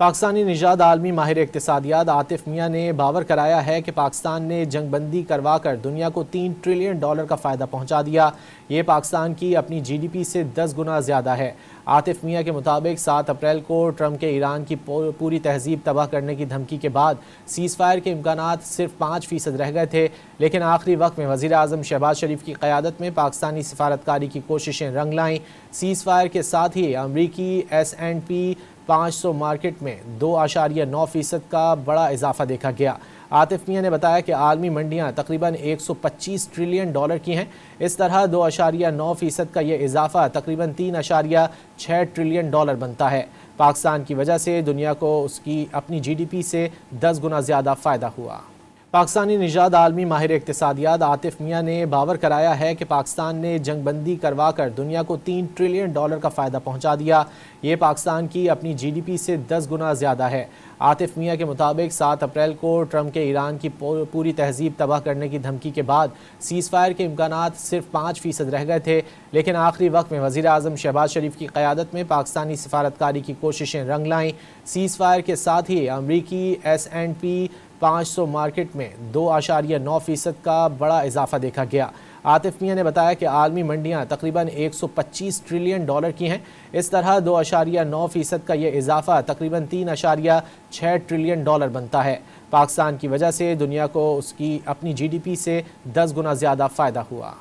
پاکستانی نژاد عالمی ماہر اقتصادیات عاطف میاں نے باور کرایا ہے کہ پاکستان نے جنگ بندی کروا کر دنیا کو $3 ٹریلین کا فائدہ پہنچا دیا۔ یہ پاکستان کی اپنی جی ڈی پی سے 10 گنا زیادہ ہے۔ عاطف میاں کے مطابق 7 اپریل کو ٹرمپ کے ایران کی پوری تہذیب تباہ کرنے کی دھمکی کے بعد سیز فائر کے امکانات صرف 5% رہ گئے تھے، لیکن آخری وقت میں وزیر اعظم شہباز شریف کی قیادت میں پاکستانی سفارتکاری کی کوششیں رنگ لائیں۔ سیز فائر کے ساتھ ہی امریکی S&P 500 مارکیٹ میں 2.9% کا بڑا اضافہ دیکھا گیا۔ عاطف میاں نے بتایا کہ عالمی منڈیاں تقریباً $125 ٹریلین کی ہیں۔ اس طرح 2.9% کا یہ اضافہ تقریباً $3.6 ٹریلین بنتا ہے۔ پاکستان کی وجہ سے دنیا کو اس کی اپنی جی ڈی پی سے 10 گنا زیادہ فائدہ ہوا۔ پاکستانی نژاد عالمی ماہر اقتصادیات عاطف میاں نے باور کرایا ہے کہ پاکستان نے جنگ بندی کروا کر دنیا کو $3 ٹریلین کا فائدہ پہنچا دیا۔ یہ پاکستان کی اپنی جی ڈی پی سے 10 گنا زیادہ ہے۔ عاطف میاں کے مطابق 7 اپریل کو ٹرمپ کے ایران کی پوری تہذیب تباہ کرنے کی دھمکی کے بعد سیز فائر کے امکانات صرف 5% رہ گئے تھے، لیکن آخری وقت میں وزیر اعظم شہباز شریف کی قیادت میں پاکستانی سفارتکاری کی کوششیں رنگ لائیں۔ سیز فائر کے ساتھ ہی امریکی S&P 500 مارکیٹ میں 2.9% کا بڑا اضافہ دیکھا گیا۔ عاطف میاں نے بتایا کہ عالمی منڈیاں تقریباً $125 ٹریلین کی ہیں۔ اس طرح 2.9% کا یہ اضافہ تقریباً $3.6 ٹریلین بنتا ہے۔ پاکستان کی وجہ سے دنیا کو اس کی اپنی جی ڈی پی سے 10 گنا زیادہ فائدہ ہوا۔